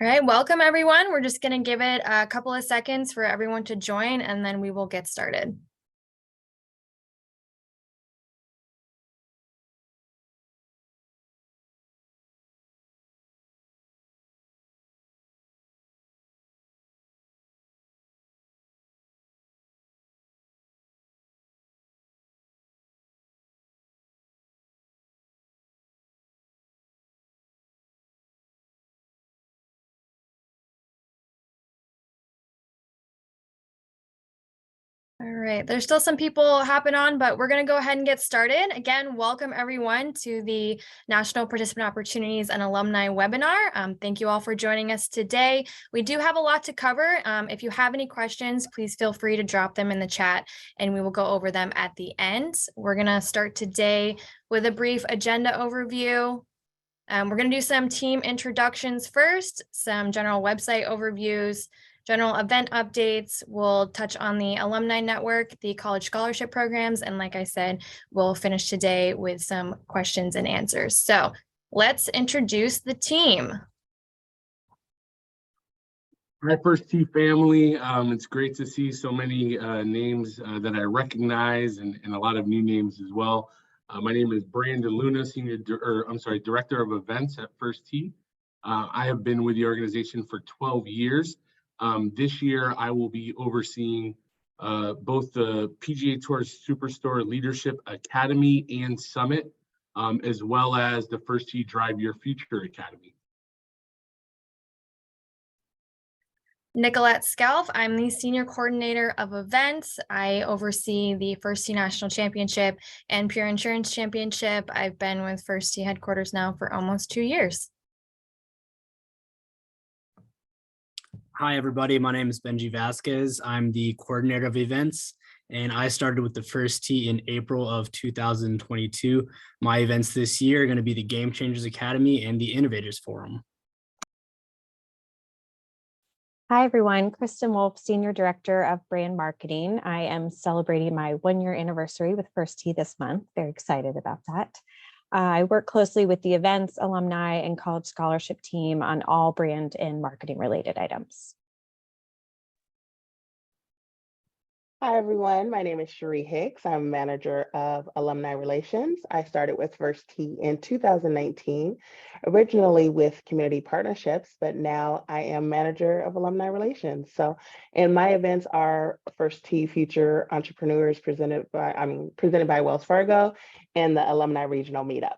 All right, welcome everyone. We're just going to give it a couple of seconds for everyone to join, and then we will get started. All right, there's still some people hopping on, but we're going to go ahead and get started. Again, welcome everyone to the National Participant Opportunities and Alumni webinar. Thank you all for joining us today. We do have a lot to cover. If you have any questions, please feel free to drop them in the chat and we will go over them at the end. We're going to start today with a brief agenda overview. We're going to do some team introductions first, some general website overviews, general event updates. We'll touch on the alumni network, the college scholarship programs, and like I said, we'll finish today with some questions and answers. So let's introduce the team. Hi, First T family. It's great to see so many names that I recognize and a lot of new names as well. My name is Brandon Luna, Director of Events at First T. I have been with the organization for 12 years. This year, I will be overseeing both the PGA Tour Superstore Leadership Academy and Summit, as well as the First T Drive Your Future Academy. Nicolette Scalf, I'm the Senior Coordinator of Events. I oversee the First T National Championship and Pure Insurance Championship. I've been with First T headquarters now for almost 2 years. Hi, everybody. My name is Benji Vasquez. I'm the coordinator of events, and I started with the First Tee in April of 2022. My events this year are going to be the Game Changers Academy and the Innovators Forum. Hi, everyone. Kristen Wolf, Senior Director of Brand Marketing. I am celebrating my 1-year anniversary with First Tee this month. Very excited about that. I work closely with the events, alumni, and college scholarship team on all brand and marketing related items. Hi, everyone. My name is Cherie Hicks. I'm Manager of Alumni Relations. I started with First Tee in 2019, originally with Community Partnerships, but now I am Manager of Alumni Relations. And my events are First Tee Future Entrepreneurs presented by Wells Fargo and the Alumni Regional Meetups.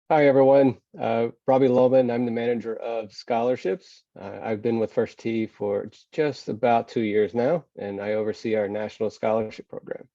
Hi, everyone. Robbie Lohman. I'm the manager of scholarships. I've been with First Tee for just about 2 years now, and I oversee our national scholarship program.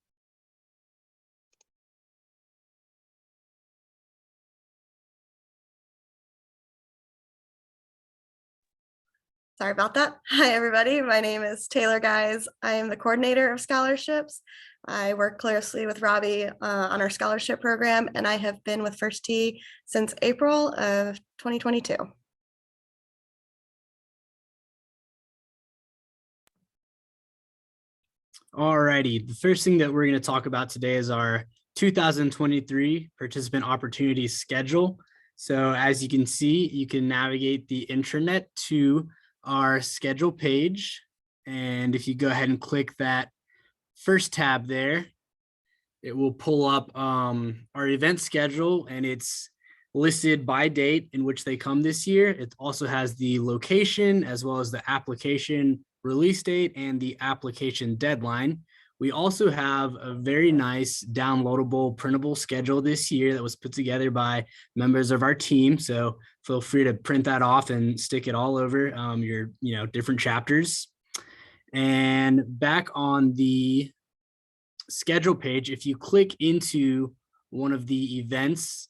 Sorry about that. Hi, everybody. My name is Taylor Guys. I am the coordinator of scholarships. I work closely with Robbie on our scholarship program, and I have been with First Tee since April of 2022. All righty. The first thing that we're going to talk about today is our 2023 Participant Opportunities schedule. So as you can see, you can navigate the intranet to our schedule page. And if you go ahead and click that first tab there, it will pull up our event schedule, and it's listed by date in which they come this year. It also has the location as well as the application release date and the application deadline. We also have a very nice downloadable printable schedule this year that was put together by members of our team. So feel free to print that off and stick it all over your different chapters. And back on the schedule page, if you click into one of the events,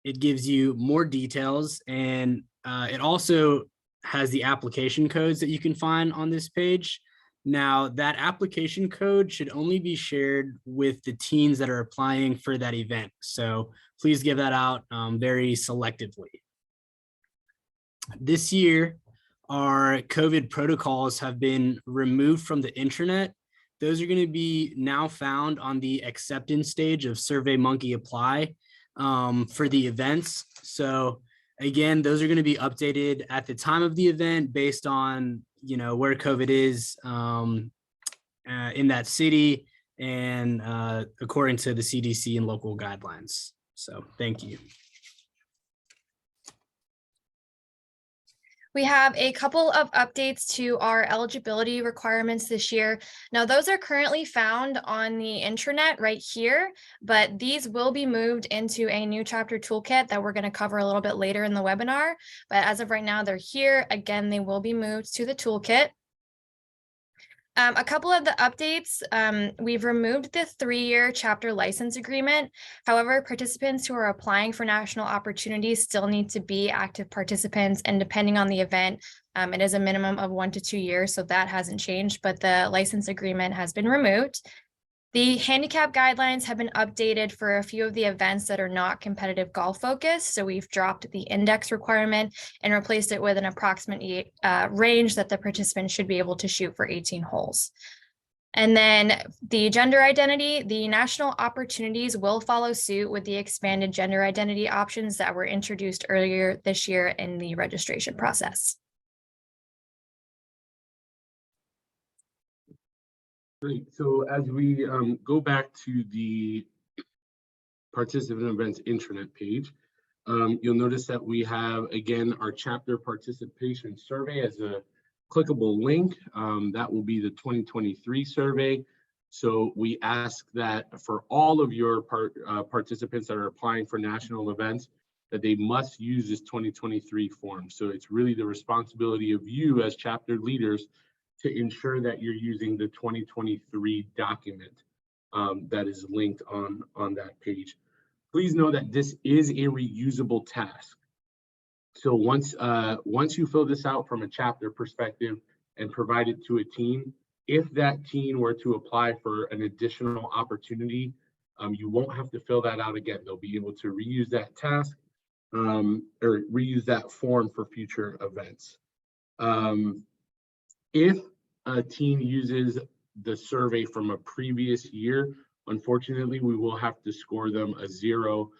it gives you more details, and it also has the application codes that you can find on this page. Now, that application code should only be shared with the teams that are applying for that event. So please give that out very selectively. This year, our COVID protocols have been removed from the intranet. Those are going to be now found on the acceptance stage of SurveyMonkey Apply. for the events. So again, those are going to be updated at the time of the event based on, where COVID is in that city and according to the CDC and local guidelines. So thank you. We have a couple of updates to our eligibility requirements this year. Now, those are currently found on the intranet right here, but these will be moved into a new chapter toolkit that we're going to cover a little bit later in the webinar. But as of right now, they're here. Again, they will be moved to the toolkit. A couple of the updates, we've removed the 3-year chapter license agreement. However, participants who are applying for national opportunities still need to be active participants, and depending on the event, it is a minimum of 1 to 2 years, so that hasn't changed, but the license agreement has been removed. The handicap guidelines have been updated for a few of the events that are not competitive golf focused. So we've dropped the index requirement and replaced it with an approximate range that the participant should be able to shoot for 18 holes. And then the gender identity, the national opportunities will follow suit with the expanded gender identity options that were introduced earlier this year in the registration process. Great. So as we go back to the participant events intranet page, you'll notice that we have, again, our chapter participation survey as a clickable link. That will be the 2023 survey. So we ask that for all of your participants that are applying for national events, that they must use this 2023 form. So it's really the responsibility of you as chapter leaders to ensure that you're using the 2023 document that is linked on that page. Please know that this is a reusable task. So once you fill this out from a chapter perspective and provide it to a team, if that team were to apply for an additional opportunity, you won't have to fill that out again. They'll be able to reuse that task or reuse that form for future events. If a team uses the survey from a previous year, unfortunately, we will have to score them a 0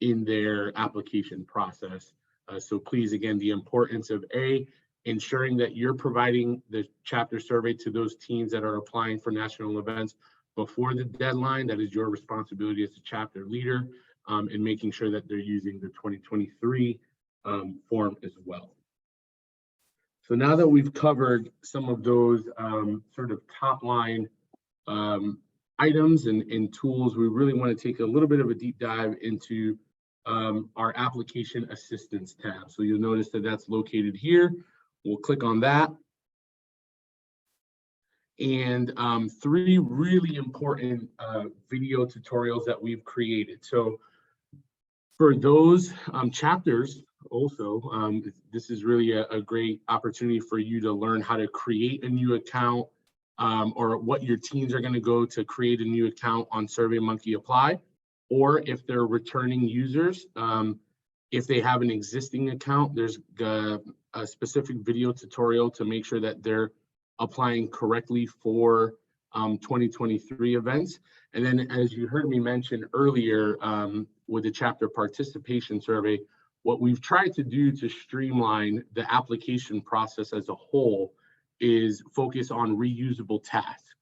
in their application process. So please, again, the importance of ensuring that you're providing the chapter survey to those teams that are applying for national events before the deadline. That is your responsibility as a chapter leader, and making sure that they're using the 2023 form as well. So now that we've covered some of those sort of top line items and tools, we really want to take a little bit of a deep dive into our application assistance tab. So you'll notice that that's located here. We'll click on that. And 3 really important video tutorials that we've created. So for those chapters, also, this is really a great opportunity for you to learn how to create a new account, or what your teams are going to go to create a new account on SurveyMonkey Apply, or if they're returning users, if they have an existing account, there's a specific video tutorial to make sure that they're applying correctly for 2023 events. And then, as you heard me mention earlier, with the chapter participation survey, what we've tried to do to streamline the application process as a whole is focus on reusable tasks,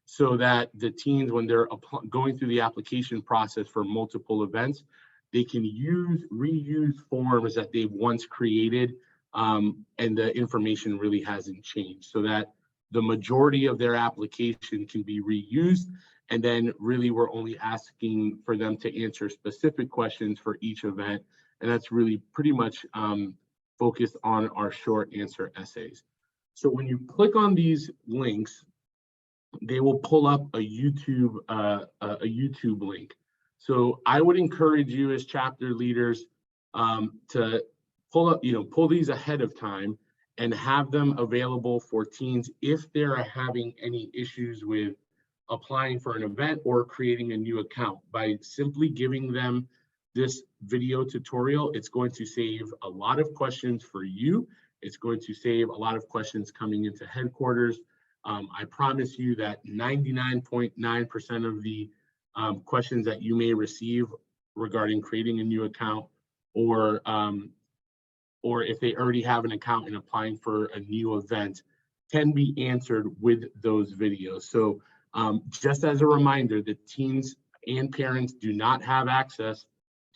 so that the teams, when they're going through the application process for multiple events, they can reuse forms that they've once created, and the information really hasn't changed, so that the majority of their application can be reused. And then really we're only asking for them to answer specific questions for each event. And that's really pretty much focused on our short answer essays. So when you click on these links, they will pull up a YouTube link. So I would encourage you as chapter leaders to pull these ahead of time and have them available for teams if they're having any issues with applying for an event or creating a new account. By simply giving them this video tutorial, it's going to save a lot of questions for you. It's going to save a lot of questions coming into headquarters. I promise you that 99.9% of the questions that you may receive regarding creating a new account, or if they already have an account and applying for a new event, can be answered with those videos. So just as a reminder, the teens and parents do not have access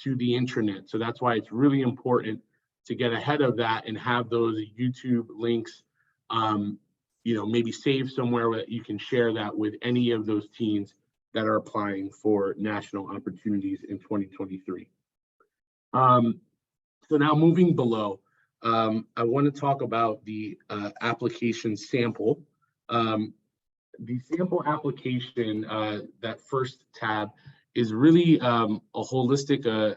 to the intranet. So that's why it's really important to get ahead of that and have those YouTube links, maybe saved somewhere that you can share that with any of those teens that are applying for national opportunities in 2023. So now moving below, I want to talk about the application sample. The sample application, that first tab, is really a holistic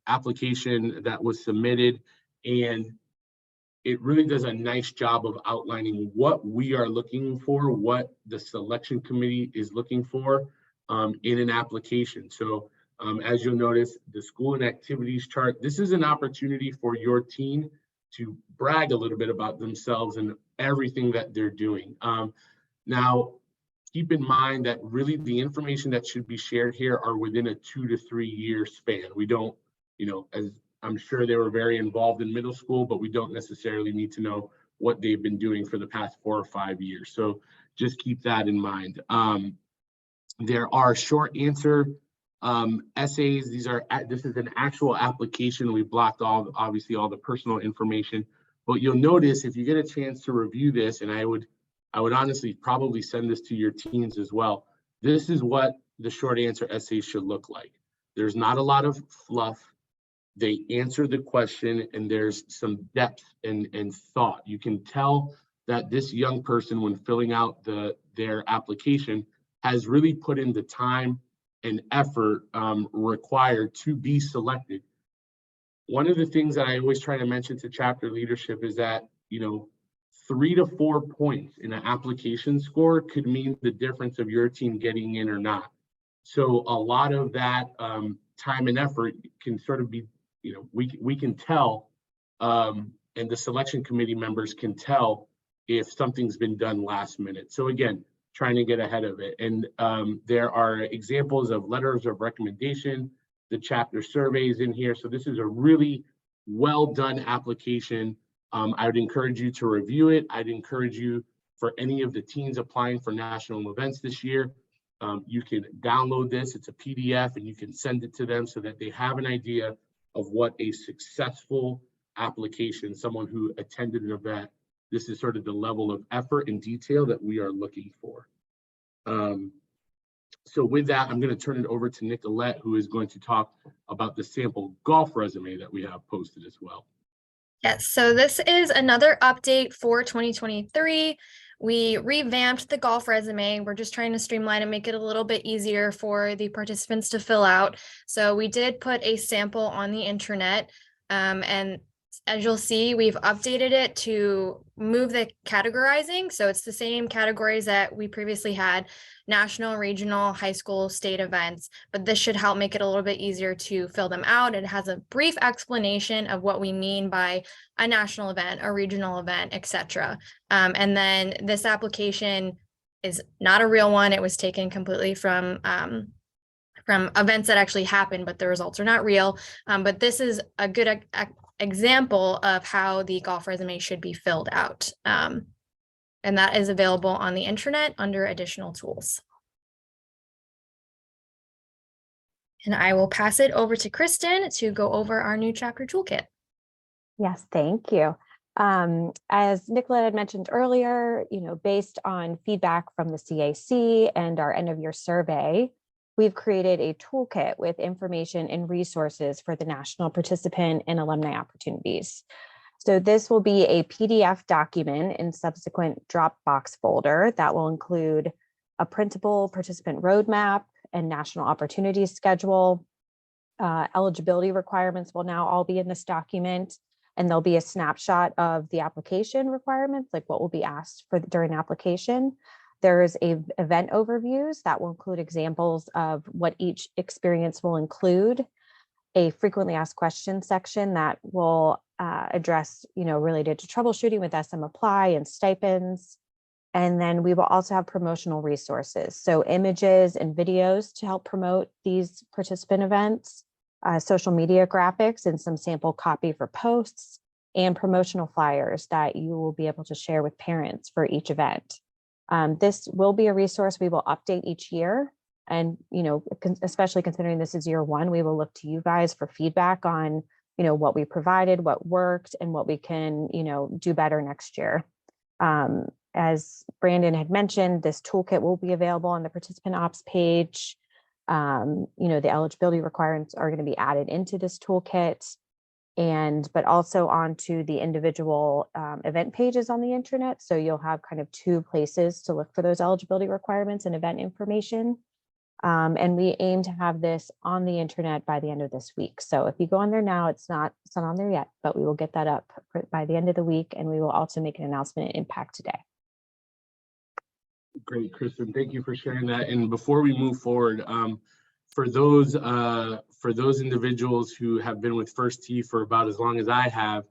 application that was submitted, and it really does a nice job of outlining what we are looking for, what the selection committee is looking for in an application. So as you'll notice, the school and activities chart, this is an opportunity for your teen to brag a little bit about themselves and everything that they're doing. Now, keep in mind that really the information that should be shared here are within a 2 to 3 year span. We don't, as I'm sure they were very involved in middle school, but we don't necessarily need to know what they've been doing for the past 4 or 5 years. So just keep that in mind. There are short answer essays. This is an actual application. We blocked obviously all the personal information, but you'll notice if you get a chance to review this, and I would honestly probably send this to your teens as well. This is what the short answer essays should look like. There's not a lot of fluff. They answer the question, and there's some depth and thought. You can tell that this young person, when filling out their application, has really put in the time and effort required to be selected. One of the things that I always try to mention to chapter leadership is that, 3 to 4 points in an application score could mean the difference of your team getting in or not. So a lot of that time and effort can sort of be, we can tell, and the selection committee members can tell if something's been done last minute. So again, trying to get ahead of it. And there are examples of letters of recommendation, the chapter surveys in here. So this is a really well done application. I would encourage you to review it. I'd encourage you, for any of the teens applying for national events this year, you can download this. It's a PDF, and you can send it to them so that they have an idea of what a successful application, someone who attended an event, this is sort of the level of effort and detail that we are looking for. So with that, I'm going to turn it over to Nicolette, who is going to talk about the sample golf resume that we have posted as well. Yes, so this is another update for 2023. We revamped the golf resume. We're just trying to streamline and make it a little bit easier for the participants to fill out. So we did put a sample on the intranet, and as you'll see, we've updated it to move the categorizing. So it's the same categories that we previously had: national, regional, high school, state events, but this should help make it a little bit easier to fill them out. It has a brief explanation of what we mean by a national event, a regional event, etc. And then this application is not a real one. It was taken completely from events that actually happened, but the results are not real. But this is a good example of how the golf resume should be filled out. And that is available on the intranet under additional tools. And I will pass it over to Kristen to go over our new chapter toolkit. Yes, thank you. As Nicolette had mentioned earlier, based on feedback from the CAC and our end of year survey, we've created a toolkit with information and resources for the National Participant and Alumni Opportunities. So this will be a PDF document in subsequent Dropbox folder that will include a printable participant roadmap and national opportunities schedule. Eligibility requirements will now all be in this document, and there'll be a snapshot of the application requirements, like what will be asked for during application. There's event overviews that will include examples of what each experience will include, a frequently asked questions section that will address, related to troubleshooting with SM Apply and stipends. And then we will also have promotional resources, so images and videos to help promote these participant events, social media graphics and some sample copy for posts, and promotional flyers that you will be able to share with parents for each event. This will be a resource we will update each year. And, especially considering this is year one, we will look to you guys for feedback on, what we provided, what worked, and what we can, do better next year. As Brandon had mentioned, this toolkit will be available on the participant ops page. The eligibility requirements are going to be added into this toolkit, but also onto the individual event pages on the intranet. So you'll have kind of two places to look for those eligibility requirements and event information. And we aim to have this on the intranet by the end of this week. So if you go on there now, it's not on there yet, but we will get that up by the end of the week, and we will also make an announcement at Impact today. Great, Kristen. Thank you for sharing that. And before we move forward, for those individuals who have been with First Tee for about as long as I have,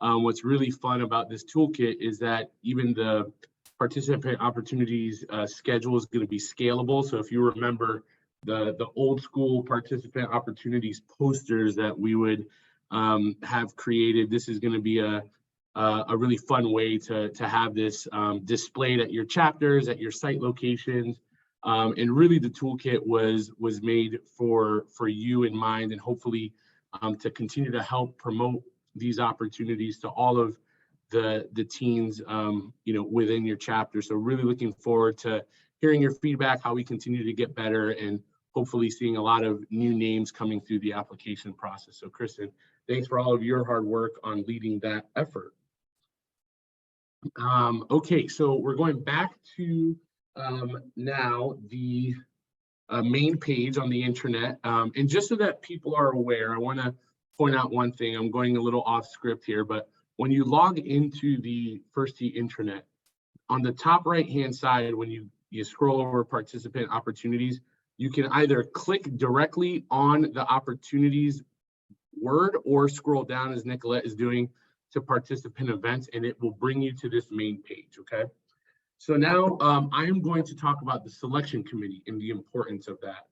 what's really fun about this toolkit is that even the participant opportunities schedule is going to be scalable. So if you remember the old school participant opportunities posters that we would have created, this is going to be a really fun way to have this displayed at your chapters, at your site locations. And really the toolkit was made for you in mind, and hopefully to continue to help promote these opportunities to all of the teens within your chapter. So really looking forward to hearing your feedback, how we continue to get better, and hopefully seeing a lot of new names coming through the application process. So Kristen, thanks for all of your hard work on leading that effort. Okay, so we're going back to now the main page on the intranet. And just so that people are aware, I want to point out one thing. I'm going a little off script here, but when you log into the First Tee intranet, on the top right-hand side, when you scroll over participant opportunities, you can either click directly on the opportunities word or scroll down as Nicolette is doing to participant events, and it will bring you to this main page, okay? So now I am going to talk about the selection committee and the importance of that.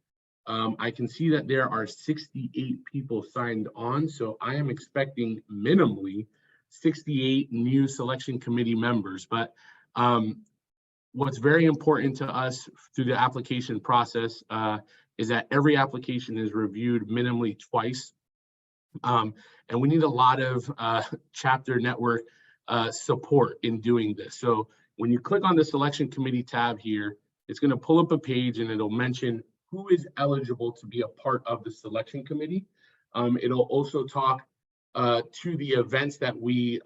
I can see that there are 68 people signed on, so I am expecting minimally 68 new selection committee members. But what's very important to us through the application process is that every application is reviewed minimally twice. And we need a lot of chapter network support in doing this. So when you click on the selection committee tab here, it's going to pull up a page and it'll mention who is eligible to be a part of the selection committee. It'll also talk to the events that we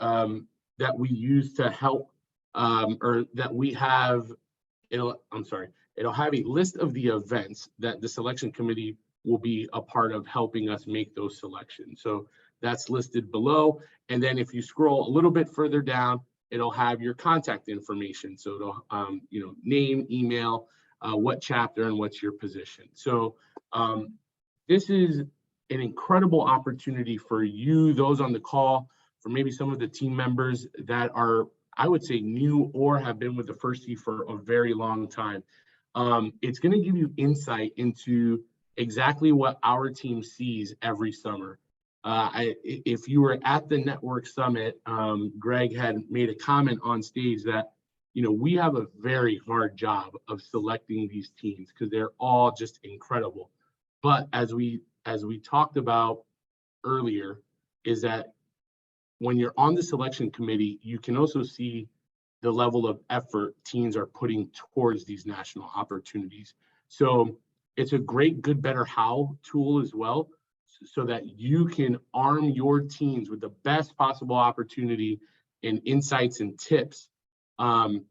use to help, or that we have. It'll have a list of the events that the selection committee will be a part of helping us make those selections. So that's listed below. And then if you scroll a little bit further down, it'll have your contact information. So it'll, name, email, what chapter, and what's your position. So this is an incredible opportunity for you, those on the call, for maybe some of the team members that are, I would say, new or have been with the First Tee for a very long time. It's going to give you insight into exactly what our team sees every summer. If you were at the network summit, Greg had made a comment on stage that, we have a very hard job of selecting these teams because they're all just incredible. But as we talked about earlier, is that when you're on the selection committee, you can also see the level of effort teams are putting towards these national opportunities. So it's a great good, better, how tool as well, so that you can arm your teams with the best possible opportunity and insights and tips to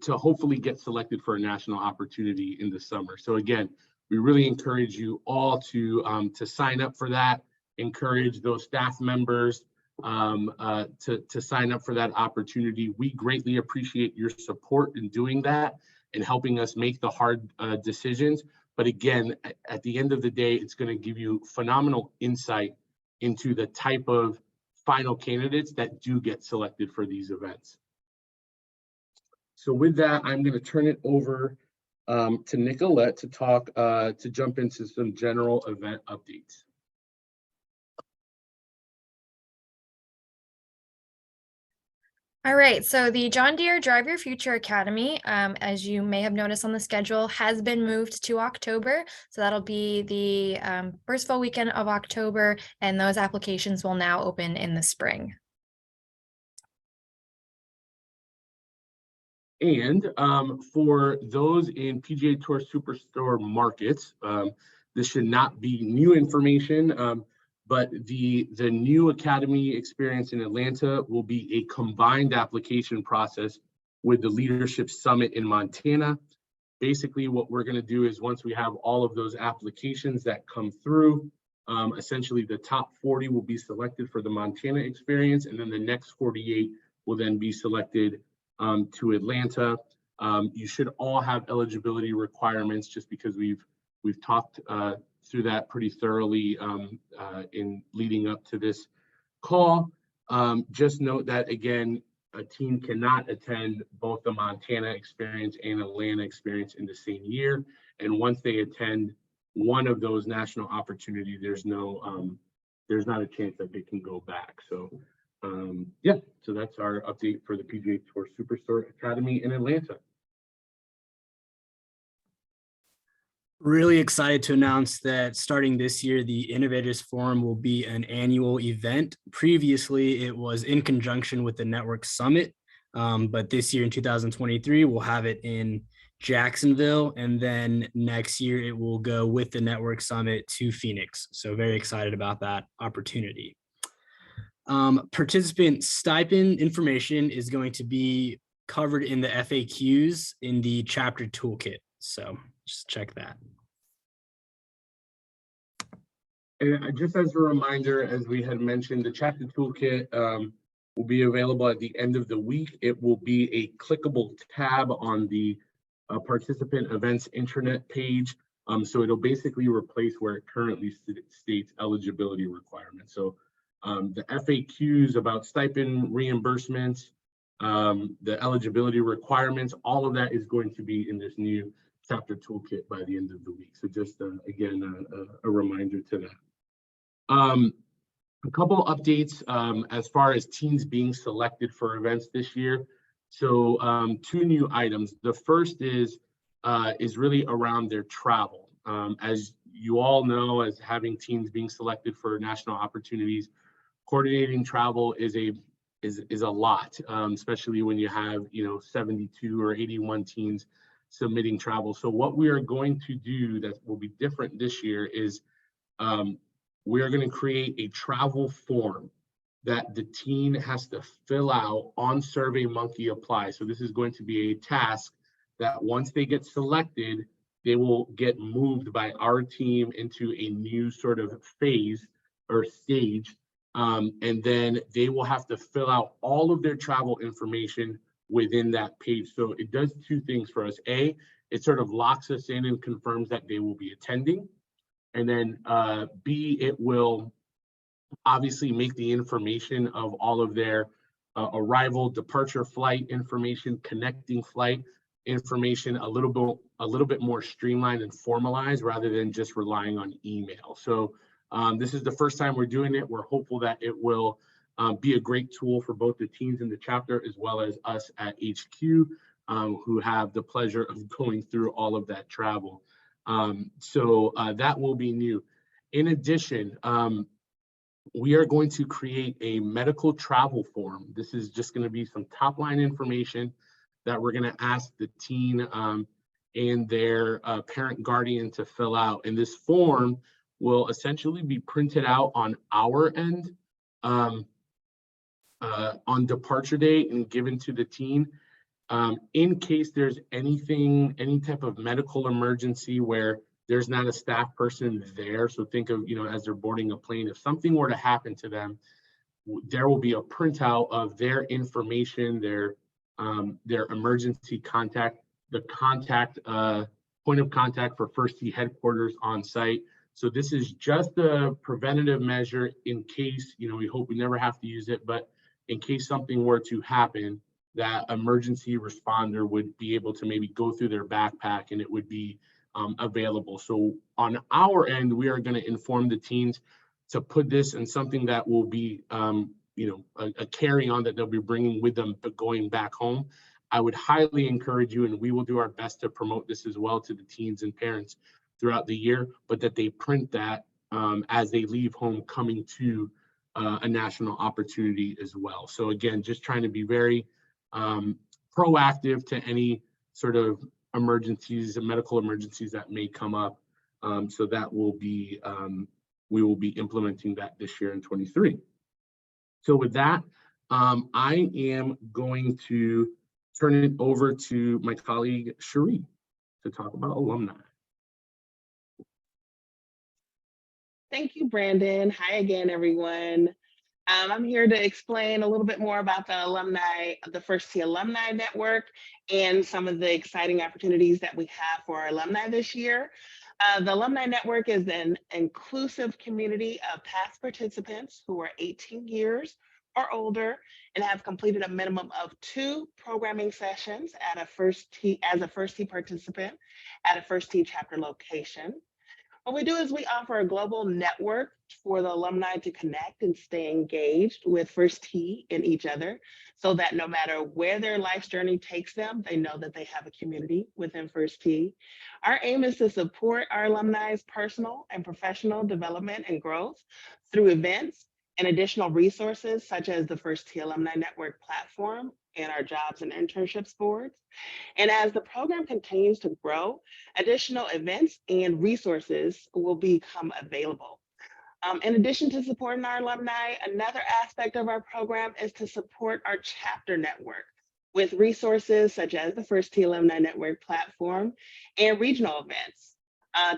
hopefully get selected for a national opportunity in the summer. So again, we really encourage you all to sign up for that. Encourage those staff members to sign up for that opportunity. We greatly appreciate your support in doing that and helping us make the hard decisions. But again, at the end of the day, it's going to give you phenomenal insight into the type of final candidates that do get selected for these events. So with that, I'm going to turn it over to Nicolette to talk, to jump into some general event updates. All right, so the John Deere Drive Your Future Academy, as you may have noticed on the schedule, has been moved to October. So that'll be the first full weekend of October, and those applications will now open in the spring. And for those in PGA Tour Superstore markets, this should not be new information, but the new Academy experience in Atlanta will be a combined application process with the Leadership Summit in Montana. Basically, what we're going to do is once we have all of those applications that come through, essentially the top 40 will be selected for the Montana experience, and then the next 48 will then be selected to Atlanta. You should all have eligibility requirements, just because we've talked through that pretty thoroughly in leading up to this call. Just note that, again, a team cannot attend both the Montana experience and Atlanta experience in the same year. And once they attend one of those national opportunities, there's not a chance that they can go back. So yeah, so that's our update for the PGA Tour Superstore Academy in Atlanta. Really excited to announce that starting this year, the Innovators Forum will be an annual event. Previously, it was in conjunction with the Network Summit, but this year in 2023, we'll have it in Jacksonville, and then next year it will go with the Network Summit to Phoenix. So very excited about that opportunity. Participant stipend information is going to be covered in the FAQs in the chapter toolkit. So just check that. And just as a reminder, as we had mentioned, the chapter toolkit will be available at the end of the week. It will be a clickable tab on the participant events intranet page. So it'll basically replace where it currently states eligibility requirements. So the FAQs about stipend reimbursements, the eligibility requirements, all of that is going to be in this new chapter toolkit by the end of the week. So just again, a reminder to that. A couple of updates as far as teams being selected for events this year. So two new items. The first is really around their travel. As you all know, as having teams being selected for national opportunities, coordinating travel is a lot, especially when you have 72 or 81 teams submitting travel. So what we are going to do that will be different this year is we are going to create a travel form that the team has to fill out on SurveyMonkey Apply. So this is going to be a task that once they get selected, they will get moved by our team into a new sort of phase or stage. And then they will have to fill out all of their travel information within that page. So it does two things for us. A, it sort of locks us in and confirms that they will be attending. And then B, it will obviously make the information of all of their arrival, departure flight information, connecting flight information a little bit more streamlined and formalized rather than just relying on email. So this is the first time we're doing it. We're hopeful that it will be a great tool for both the teams in the chapter as well as us at HQ, who have the pleasure of going through all of that travel. So that will be new. In addition, we are going to create a medical travel form. This is just going to be some top line information that we're going to ask the teen and their parent guardian to fill out. And this form will essentially be printed out on our end on departure date and given to the teen. In case there's any type of medical emergency where there's not a staff person there. So think of, as they're boarding a plane, if something were to happen to them, there will be a printout of their information, their emergency contact, the point of contact for First Tee headquarters on site. So this is just a preventative measure in case, we hope we never have to use it, but in case something were to happen, that emergency responder would be able to maybe go through their backpack and it would be available. So on our end, we are going to inform the teens to put this in something that will be, a carry-on that they'll be bringing with them, but going back home. I would highly encourage you, and we will do our best to promote this as well to the teens and parents throughout the year, but that they print that as they leave home coming to a national opportunity as well. So again, just trying to be very proactive to any sort of emergencies and medical emergencies that may come up. So that will be, we will be implementing that this year in 23. So with that, I am going to turn it over to my colleague, Cherie, to talk about alumni. Thank you, Brandon. Hi again, everyone. I'm here to explain a little bit more about the First T Alumni Network and some of the exciting opportunities that we have for our alumni this year. The Alumni Network is an inclusive community of past participants who are 18 years or older and have completed a minimum of 2 programming sessions at as a First T participant at a First T chapter location. What we do is we offer a global network for the alumni to connect and stay engaged with First T and each other, so that no matter where their life's journey takes them, they know that they have a community within First T. Our aim is to support our alumni's personal and professional development and growth through events and additional resources such as the First T Alumni Network platform and our jobs and internships boards. And as the program continues to grow, additional events and resources will become available. In addition to supporting our alumni, another aspect of our program is to support our chapter network with resources such as the First T Alumni Network platform and regional events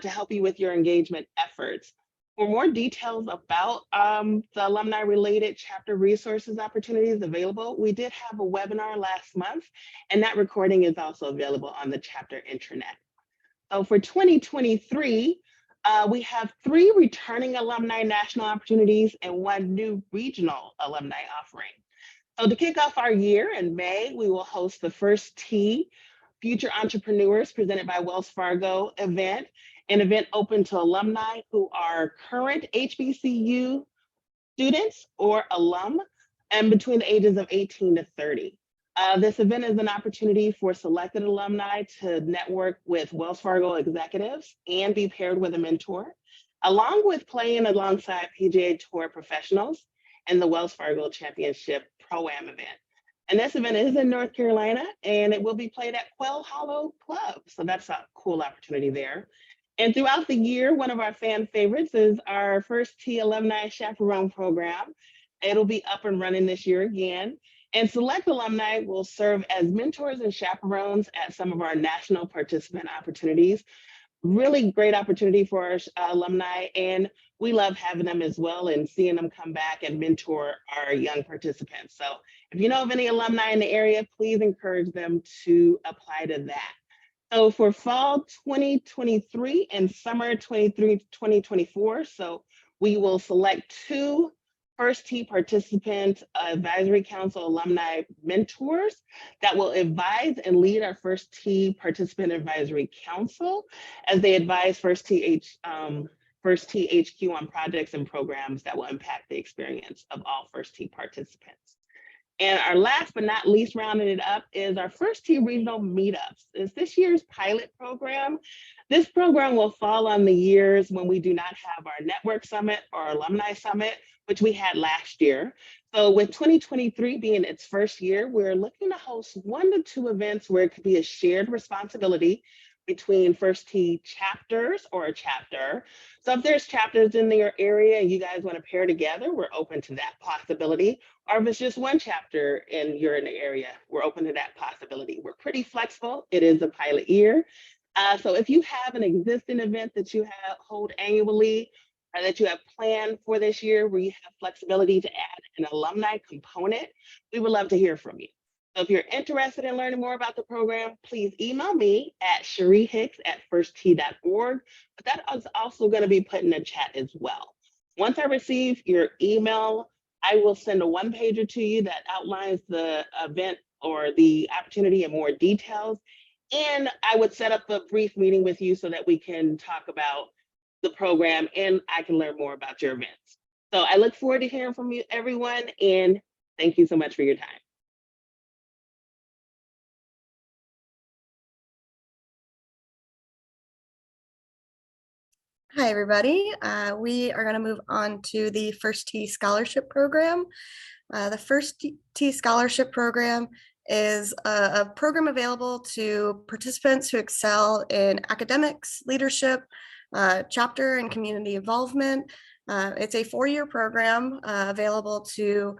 to help you with your engagement efforts. For more details about the alumni-related chapter resources opportunities available, we did have a webinar last month, and that recording is also available on the chapter intranet. So for 2023, we have 3 returning alumni national opportunities and 1 new regional alumni offering. So to kick off our year in May, we will host the First T Future Entrepreneurs presented by Wells Fargo event, an event open to alumni who are current HBCU students or alum and between the ages of 18 to 30. This event is an opportunity for selected alumni to network with Wells Fargo executives and be paired with a mentor, along with playing alongside PGA Tour professionals and the Wells Fargo Championship Pro-Am event. And this event is in North Carolina, and it will be played at Quail Hollow Club. So that's a cool opportunity there. And throughout the year, one of our fan favorites is our First T Alumni Chaperone Program. It'll be up and running this year again. And select alumni will serve as mentors and chaperones at some of our national participant opportunities. Really great opportunity for our alumni, and we love having them as well and seeing them come back and mentor our young participants. So if you know of any alumni in the area, please encourage them to apply to that. So for fall 2023 and summer 2024, so we will select 2 First T Participant Advisory Council alumni mentors that will advise and lead our First T Participant Advisory Council as they advise First T HQ on projects and programs that will impact the experience of all First T participants. And our last but not least, rounding it up, is our First T Regional Meetups. It's this year's pilot program. This program will fall on the years when we do not have our network summit or alumni summit, which we had last year. So with 2023 being its first year, we're looking to host 1 to 2 events where it could be a shared responsibility between First T chapters or a chapter. So if there's chapters in your area and you guys want to pair together, we're open to that possibility. Or if it's just 1 chapter and you're in the area, we're open to that possibility. We're pretty flexible. It is a pilot year. So if you have an existing event that you hold annually or that you have planned for this year where you have flexibility to add an alumni component, we would love to hear from you. So if you're interested in learning more about the program, please email me at cherihicks@firstt.org, but that is also going to be put in the chat as well. Once I receive your email, I will send a 1-pager to you that outlines the event or the opportunity in more details. And I would set up a brief meeting with you so that we can talk about the program and I can learn more about your events. So I look forward to hearing from you, everyone, and thank you so much for your time. Hi, everybody. We are going to move on to the First T Scholarship Program. The First T Scholarship Program is a program available to participants who excel in academics, leadership, chapter and community involvement. It's a 4-year program available to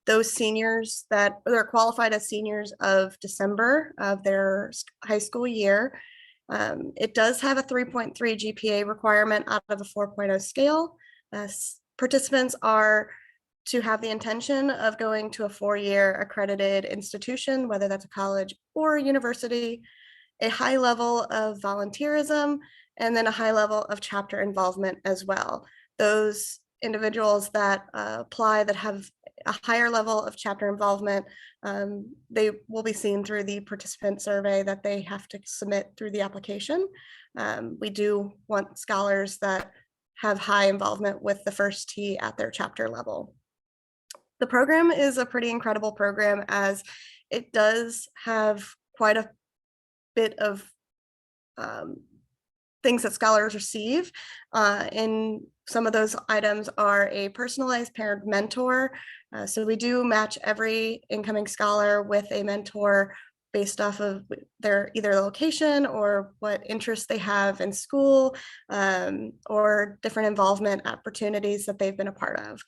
those seniors that are qualified as seniors of December of their high school year. It does have a 3.3 GPA requirement out of a 4.0 scale. Participants are to have the intention of going to a 4-year accredited institution, whether that's a college or a university, a high level of volunteerism, and then a high level of chapter involvement as well. Those individuals that apply that have a higher level of chapter involvement, they will be seen through the participant survey that they have to submit through the application. We do want scholars that have high involvement with the First T at their chapter level. The program is a pretty incredible program as it does have quite a bit of things that scholars receive. And some of those items are a personalized parent mentor. So we do match every incoming scholar with a mentor based off of their either location or what interests they have in school, or different involvement opportunities that they've been a part of.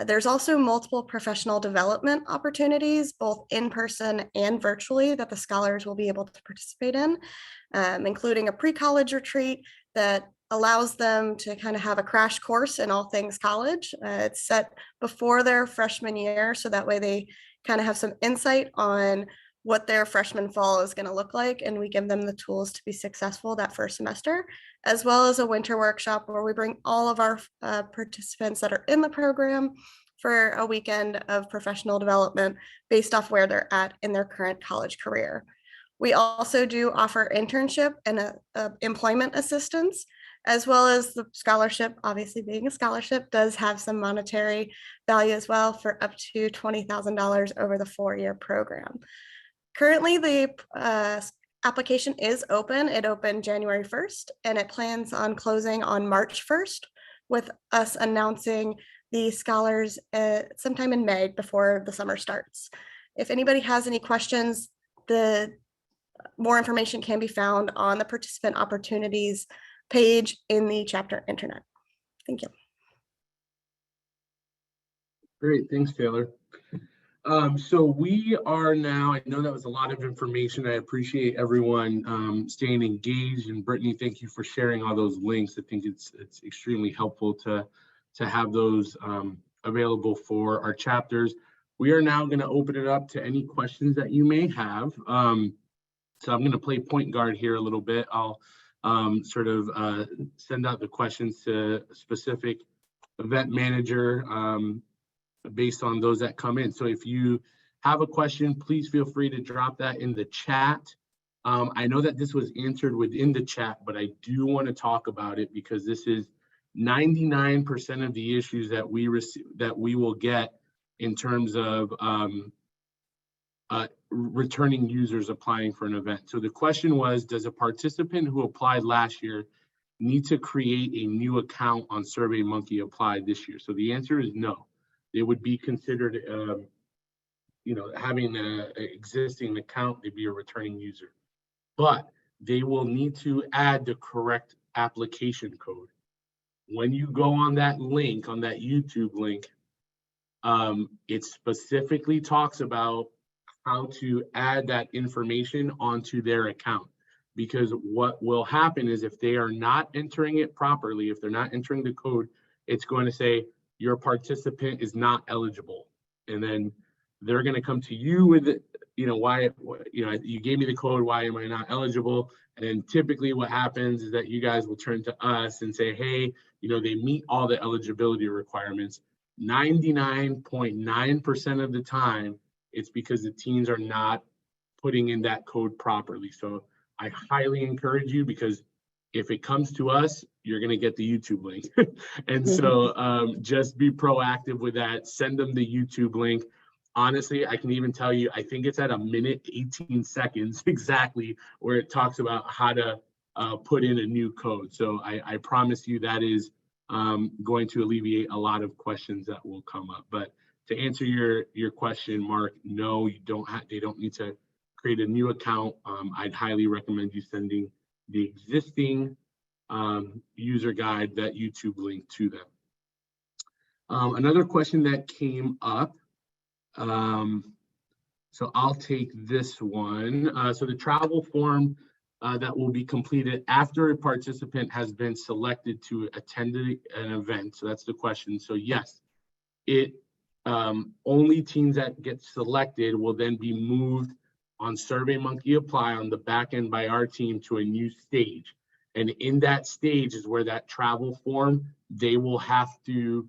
There's also multiple professional development opportunities, both in person and virtually, that the scholars will be able to participate in, including a pre-college retreat that allows them to kind of have a crash course in all things college. It's set before their freshman year, so that way they kind of have some insight on what their freshman fall is going to look like, and we give them the tools to be successful that first semester, as well as a winter workshop where we bring all of our participants that are in the program for a weekend of professional development based off where they're at in their current college career. We also do offer internship and employment assistance, as well as the scholarship. Obviously, being a scholarship does have some monetary value as well, for up to $20,000 over the 4-year program. Currently, the application is open. It opened January 1st, and it plans on closing on March 1st, with us announcing the scholars sometime in May before the summer starts. If anybody has any questions, the more information can be found on the Participant Opportunities page in the chapter internet. Thank you. Great, thanks, Taylor. So we are now, I know that was a lot of information. I appreciate everyone staying engaged, and Brittany, thank you for sharing all those links. I think it's extremely helpful to have those available for our chapters. We are now going to open it up to any questions that you may have. So I'm going to play point guard here a little bit. I'll sort of send out the questions to a specific event manager based on those that come in. So if you have a question, please feel free to drop that in the chat. I know that this was answered within the chat, but I do want to talk about it because this is 99% of the issues that we receive, that we will get in terms of returning users applying for an event. So the question was, does a participant who applied last year need to create a new account on SurveyMonkey Apply this year? So the answer is no. They would be considered, having an existing account, they'd be a returning user. But they will need to add the correct application code. When you go on that link, on that YouTube link, it specifically talks about how to add that information onto their account. Because what will happen is if they are not entering it properly, if they're not entering the code, it's going to say your participant is not eligible. And then they're going to come to you with, why, you gave me the code, why am I not eligible? And then typically what happens is that you guys will turn to us and say, hey, they meet all the eligibility requirements. 99.9% of the time, it's because the teens are not putting in that code properly. So I highly encourage you, because if it comes to us, you're going to get the YouTube link. And so just be proactive with that. Send them the YouTube link. Honestly, I can even tell you, I think it's at 1:18 exactly, where it talks about how to put in a new code. So I promise you that is going to alleviate a lot of questions that will come up. But to answer your question, Mark, no, you don't have, they don't need to create a new account. I'd highly recommend you sending the existing user guide, that YouTube link, to them. Another question that came up, so I'll take this one. So the travel form that will be completed after a participant has been selected to attend an event. So that's the question. So yes, it only teams that get selected will then be moved on SurveyMonkey Apply on the back end by our team to a new stage. And in that stage is where that travel form, they will have to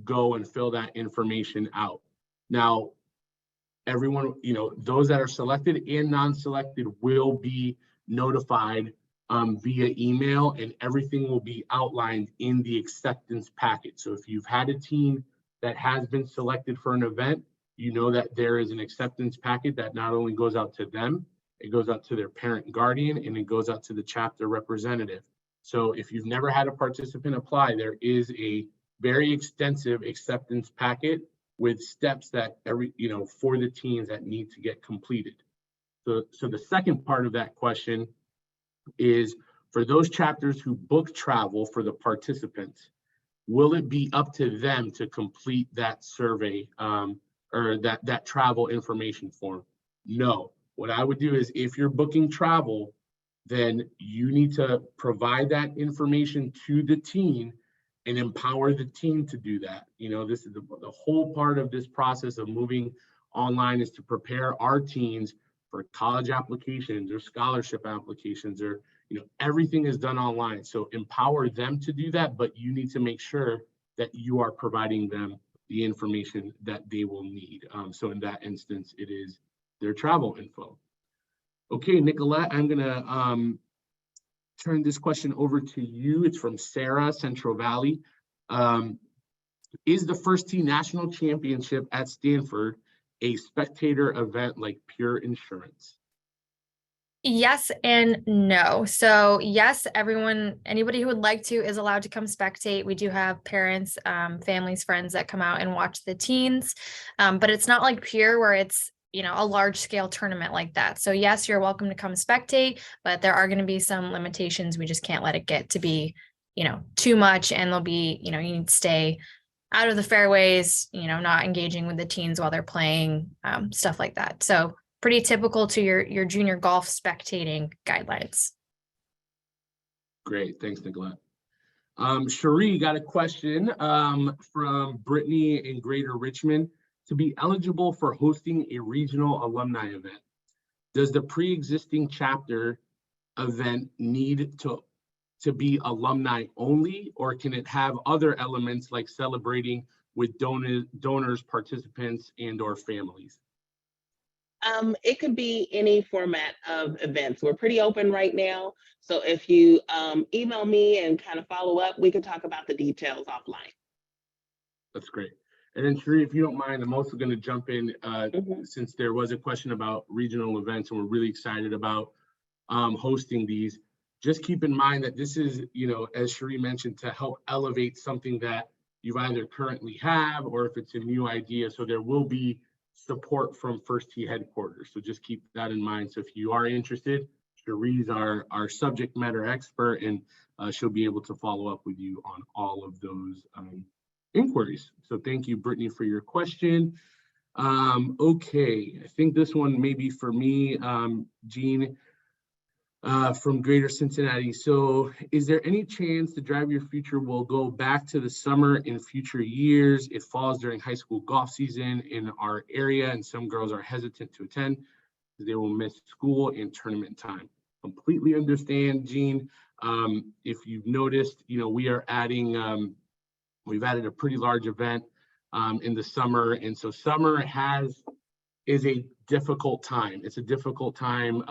go and fill that information out. Now, everyone, those that are selected and non-selected will be notified via email, and everything will be outlined in the acceptance packet. So if you've had a team that has been selected for an event, you know that there is an acceptance packet that not only goes out to them, it goes out to their parent guardian, and it goes out to the chapter representative. So if you've never had a participant apply, there is a very extensive acceptance packet with steps that for the teams that need to get completed. So the second part of that question is, for those chapters who book travel for the participants, will it be up to them to complete that survey or that travel information form? No. What I would do is, if you're booking travel, then you need to provide that information to the team and empower the team to do that. This is the whole part of this process of moving online, is to prepare our teams for college applications or scholarship applications, or everything is done online. So empower them to do that, but you need to make sure that you are providing them the information that they will need. So in that instance, it is their travel info. Okay, Nicolette, I'm gonna turn this question over to you. It's from Sarah, Central Valley. Is the First Tee National Championship at Stanford a spectator event like Pure Insurance? Yes and no. So yes, anybody who would like to is allowed to come spectate. We do have parents, families, friends that come out and watch the teens, but it's not like Pure, where it's a large scale tournament like that. So yes, you're welcome to come spectate, but there are going to be some limitations. We just can't let it get to be too much, and there'll be you need to stay out of the fairways, not engaging with the teens while they're playing, stuff like that. So pretty typical to your junior golf spectating guidelines. Great, thanks, Nicolette. Cherie got a question from Brittany in Greater Richmond. To be eligible for hosting a regional alumni event, does the pre-existing chapter event need to be alumni only, or can it have other elements like celebrating with donors, participants, and/or families? It could be any format of events. We're pretty open right now. So if you email me and kind of follow up, we can talk about the details offline. That's great. And then Cherie, if you don't mind, I'm also going to jump in since there was a question about regional events, and we're really excited about hosting these. Just keep in mind that this is, as Cherie mentioned, to help elevate something that you either currently have, or if it's a new idea. So there will be support from First Tee headquarters. So just keep that in mind. So if you are interested, Cherie's our subject matter expert, and she'll be able to follow up with you on all of those inquiries. So thank you, Brittany, for your question. Okay, I think this one may be for me, Jean, from Greater Cincinnati. So is there any chance the Drive Your Future will go back to the summer in future years? It falls during high school golf season in our area, and some girls are hesitant to attend because they will miss school and tournament time. Completely understand, Jean. If you've noticed, we are adding, we've added a pretty large event in the summer. And so summer has is a difficult time. It's a difficult time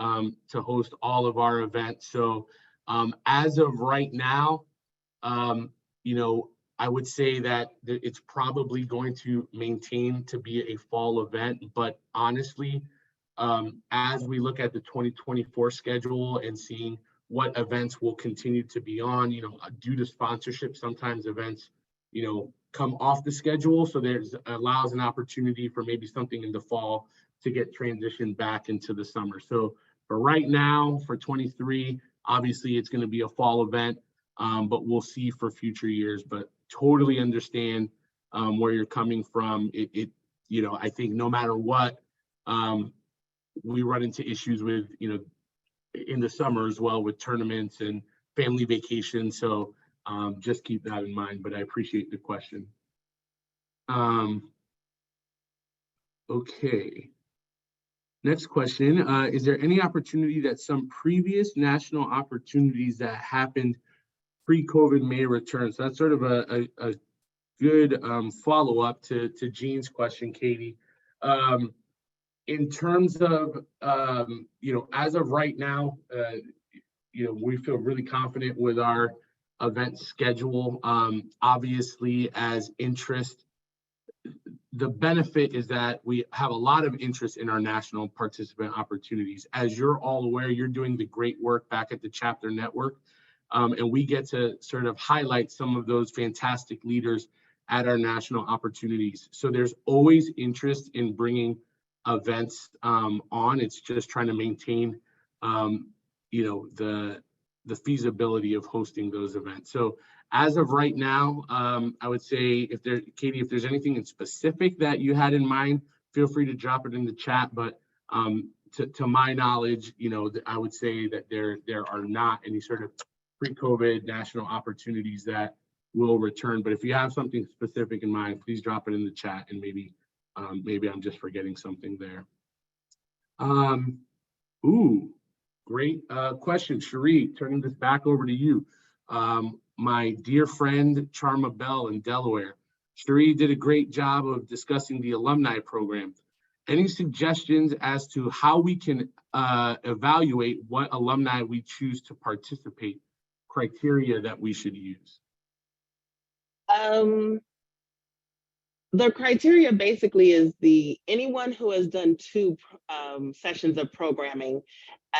to host all of our events. So as of right now, you know, I would say that it's probably going to maintain to be a fall event, but honestly, as we look at the 2024 schedule and seeing what events will continue to be on, you know, due to sponsorship, sometimes events, you know, come off the schedule. So there's allows an opportunity for maybe something in the fall to get transitioned back into the summer. So for right now, for 23, obviously it's going to be a fall event, but we'll see for future years. But totally understand where you're coming from. You know, I think no matter what, we run into issues with, you know, in the summer as well with tournaments and family vacations. So just keep that in mind, but I appreciate the question. Okay. Next question, is there any opportunity that some previous national opportunities that happened pre-COVID may return? So that's sort of a good follow-up to Jean's question, Katie. In terms of, you know, as of right now, you know, we feel really confident with our event schedule. Obviously, as interest, the benefit is that we have a lot of interest in our national participant opportunities. As you're all aware, you're doing the great work back at the chapter network, and we get to sort of highlight some of those fantastic leaders at our national opportunities. So there's always interest in bringing events on. It's just trying to maintain, you know, the feasibility of hosting those events. So as of right now, I would say Katie, if there's anything in specific that you had in mind, feel free to drop it in the chat. But to my knowledge, you know, I would say that there are not any sort of pre-COVID national opportunities that will return. But if you have something specific in mind, please drop it in the chat, and maybe I'm just forgetting something there. Great question, Cherie. Turning this back over to you. My dear friend Charma Bell in Delaware. Cherie did a great job of discussing the alumni program. Any suggestions as to how we can evaluate what alumni we choose to participate, criteria that we should use? The criteria basically is anyone who has done 2 sessions of programming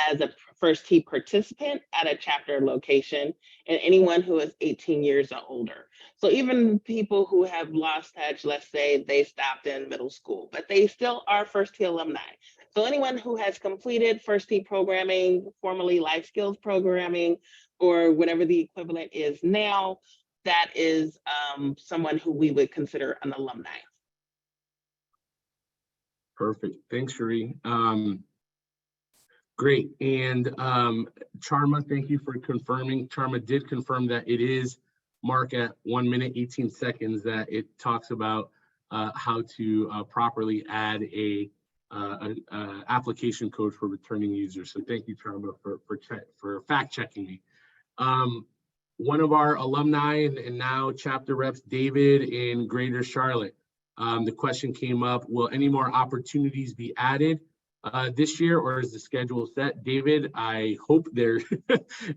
as a first tee participant at a chapter location, and anyone who is 18 years or older. So even people who have lost touch, let's say they stopped in middle school, but they still are first tee alumni. So anyone who has completed first tee programming, formerly life skills programming, or whatever the equivalent is now, that is someone who we would consider an alumni. Perfect. Thanks, Cherie. Great. And Charma, thank you for confirming. Charma did confirm that it is marked at 1 minute, 18 seconds, that it talks about how to properly add a application code for returning users. So thank you, Charma, for fact checking me. One of our alumni and now chapter reps, David in Greater Charlotte. The question came up, will any more opportunities be added this year, or is the schedule set? David, I hope there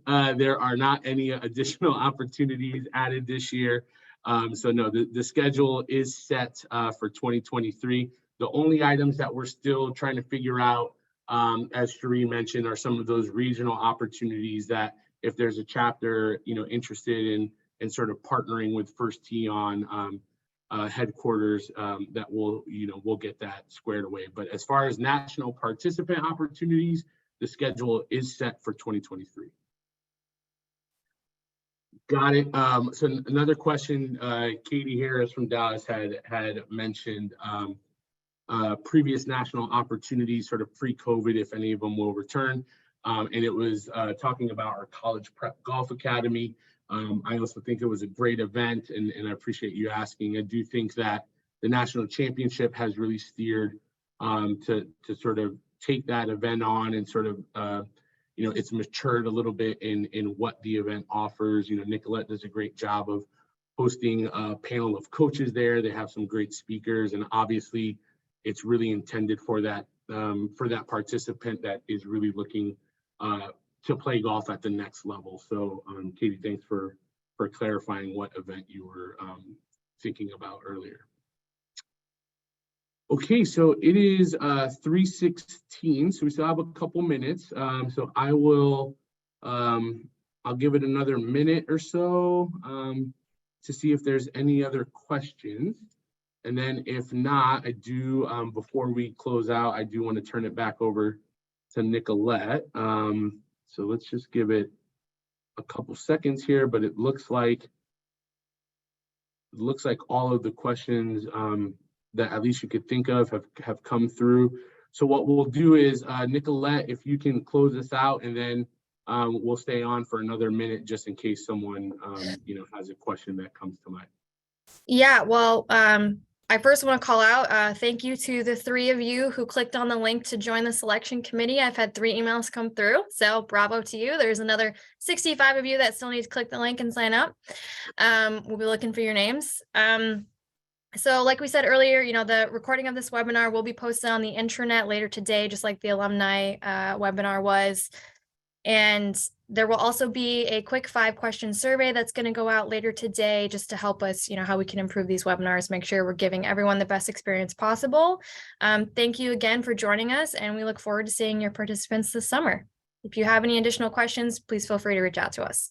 are not any additional opportunities added this year. So no, the schedule is set for 2023. The only items that we're still trying to figure out, as Cherie mentioned, are some of those regional opportunities that if there's a chapter, you know, interested in sort of partnering with First Tee on headquarters, that we'll get that squared away. But as far as national participant opportunities, the schedule is set for 2023. Got it. So another question, Katie Harris from Dallas had mentioned previous national opportunities, sort of pre-COVID, if any of them will return. And it was talking about our College Prep Golf Academy. I also think it was a great event, and I appreciate you asking. I do think that the national championship has really steered to sort of take that event on and sort of, you know, it's matured a little bit in what the event offers. You know, Nicolette does a great job of hosting a panel of coaches there. They have some great speakers, and obviously it's really intended for that participant that is really looking to play golf at the next level. So Katie, thanks for clarifying what event you were thinking about earlier. Okay, so it is 3:16, so we still have a couple minutes. So I will, I'll give it another minute or so to see if there's any other questions. And then if not, I do, before we close out, I do want to turn it back over to Nicolette. So let's just give it a couple seconds here, but it looks like all of the questions that at least you could think of have come through. So what we'll do is, Nicolette, if you can close this out, and then we'll stay on for another minute just in case someone has a question that comes to mind. Yeah, well, I first want to call out, thank you to the 3 of you who clicked on the link to join the selection committee. I've had 3 emails come through, so bravo to you. There's another 65 of you that still need to click the link and sign up. We'll be looking for your names. So like we said earlier, the recording of this webinar will be posted on the intranet later today, just like the alumni webinar was. And there will also be a quick 5-question survey that's going to go out later today just to help us, how we can improve these webinars, make sure we're giving everyone the best experience possible. Thank you again for joining us, and we look forward to seeing your participants this summer. If you have any additional questions, please feel free to reach out to us.